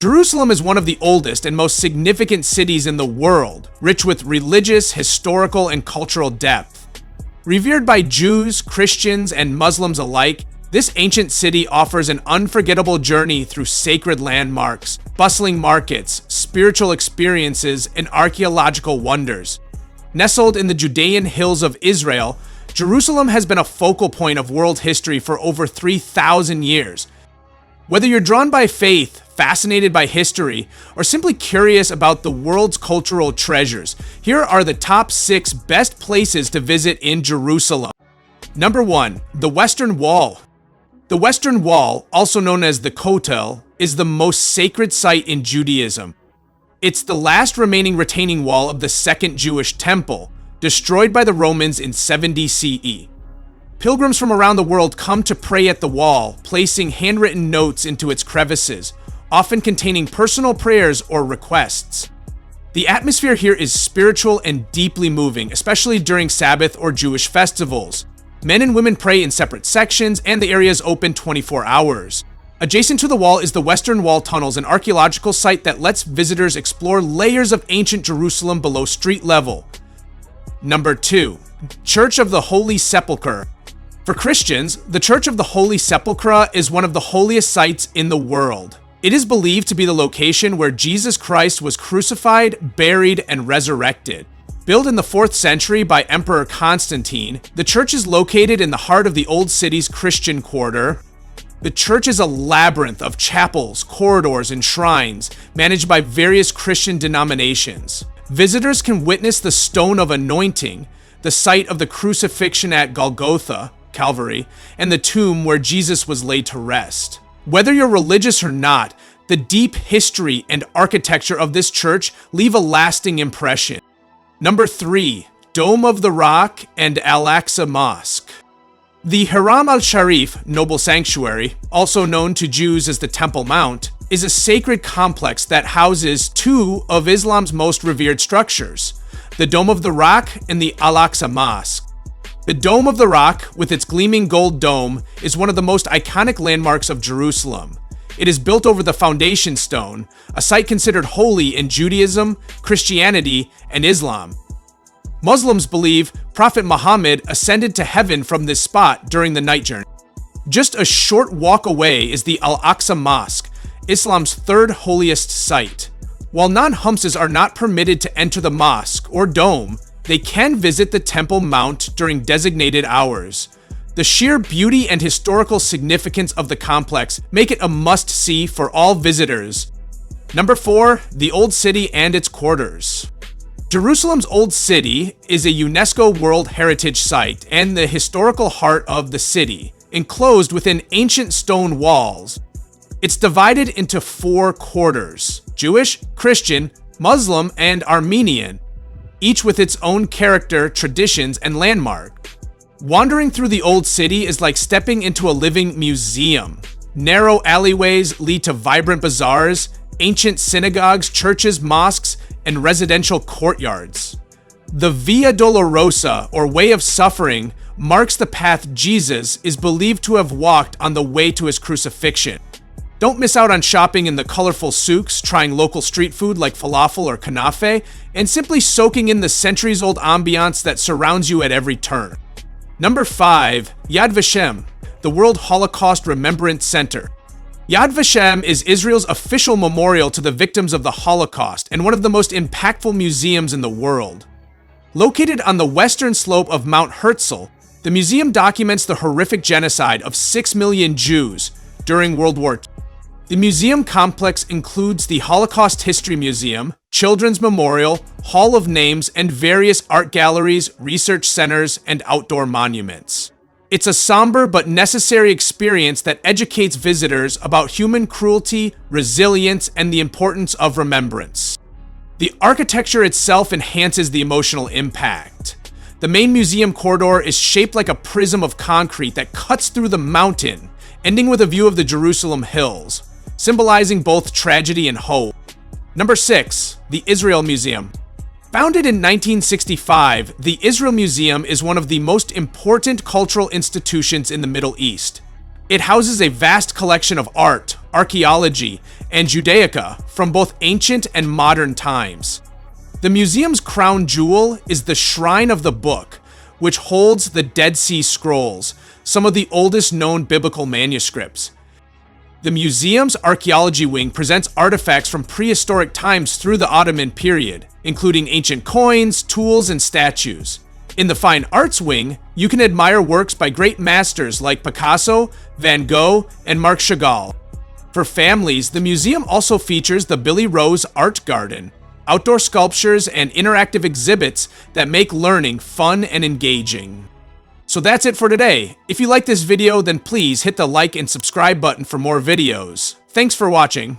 Jerusalem is one of the oldest and most significant cities in the world, rich with religious, historical, and cultural depth. Revered by Jews, Christians, and Muslims alike, this ancient city offers an unforgettable journey through sacred landmarks, bustling markets, spiritual experiences, and archaeological wonders. Nestled in the Judean hills of Israel, Jerusalem has been a focal point of world history for over 3,000 years. Whether you're drawn by faith, fascinated by history, or simply curious about the world's cultural treasures, here are the top 6 best places to visit in Jerusalem. Number 1. The Western Wall. The Western Wall, also known as the Kotel, is the most sacred site in Judaism. It's the last remaining retaining wall of the Second Jewish Temple, destroyed by the Romans in 70 CE. Pilgrims from around the world come to pray at the wall, placing handwritten notes into its crevices, often containing personal prayers or requests. The atmosphere here is spiritual and deeply moving, especially during Sabbath or Jewish festivals. Men and women pray in separate sections, and the area is open 24 hours. Adjacent to the wall is the Western Wall Tunnels, an archaeological site that lets visitors explore layers of ancient Jerusalem below street level. Number 2. Church of the Holy Sepulchre. For Christians, the Church of the Holy Sepulchre is one of the holiest sites in the world. It is believed to be the location where Jesus Christ was crucified, buried, and resurrected. Built in the 4th century by Emperor Constantine, the church is located in the heart of the old city's Christian quarter. The church is a labyrinth of chapels, corridors, and shrines managed by various Christian denominations. Visitors can witness the Stone of Anointing, the site of the crucifixion at Golgotha, Calvary, and the tomb where Jesus was laid to rest. Whether you're religious or not, the deep history and architecture of this church leave a lasting impression. Number 3. Dome of the Rock and Al-Aqsa Mosque. The Haram al-Sharif, noble sanctuary, also known to Jews as the Temple Mount, is a sacred complex that houses 2 of Islam's most revered structures, the Dome of the Rock and the Al-Aqsa Mosque. The Dome of the Rock, with its gleaming gold dome, is one of the most iconic landmarks of Jerusalem. It is built over the foundation stone, a site considered holy in Judaism, Christianity, and Islam. Muslims believe Prophet Muhammad ascended to heaven from this spot during the night journey. Just a short walk away is the Al-Aqsa Mosque, Islam's 3rd holiest site. While non-Humses are not permitted to enter the mosque or dome, they can visit the Temple Mount during designated hours. The sheer beauty and historical significance of the complex make it a must-see for all visitors. Number 4. The Old City and its quarters. Jerusalem's Old City is a UNESCO World Heritage Site and the historical heart of the city, enclosed within ancient stone walls. It's divided into 4 quarters: Jewish, Christian, Muslim, and Armenian, each with its own character, traditions, and landmark. Wandering through the Old City is like stepping into a living museum. Narrow alleyways lead to vibrant bazaars, ancient synagogues, churches, mosques, and residential courtyards. The Via Dolorosa, or Way of Suffering, marks the path Jesus is believed to have walked on the way to his crucifixion. Don't miss out on shopping in the colorful souks, trying local street food like falafel or kanafe, and simply soaking in the centuries-old ambiance that surrounds you at every turn. Number 5. Yad Vashem, the World Holocaust Remembrance Center. Yad Vashem is Israel's official memorial to the victims of the Holocaust and one of the most impactful museums in the world. Located on the western slope of Mount Herzl, the museum documents the horrific genocide of 6 million Jews during World War II. The museum complex includes the Holocaust History Museum, Children's Memorial, Hall of Names, and various art galleries, research centers, and outdoor monuments. It's a somber but necessary experience that educates visitors about human cruelty, resilience, and the importance of remembrance. The architecture itself enhances the emotional impact. The main museum corridor is shaped like a prism of concrete that cuts through the mountain, ending with a view of the Jerusalem hills, symbolizing both tragedy and hope. Number 6. The Israel Museum. Founded in 1965, the Israel Museum is one of the most important cultural institutions in the Middle East. It houses a vast collection of art, archaeology, and Judaica from both ancient and modern times. The museum's crown jewel is the Shrine of the Book, which holds the Dead Sea Scrolls, some of the oldest known biblical manuscripts. The museum's archaeology wing presents artifacts from prehistoric times through the Ottoman period, including ancient coins, tools, and statues. In the Fine Arts wing, you can admire works by great masters like Picasso, Van Gogh, and Marc Chagall. For families, the museum also features the Billy Rose Art Garden, outdoor sculptures and interactive exhibits that make learning fun and engaging. So that's it for today. If you like this video, then please hit the like and subscribe button for more videos. Thanks for watching.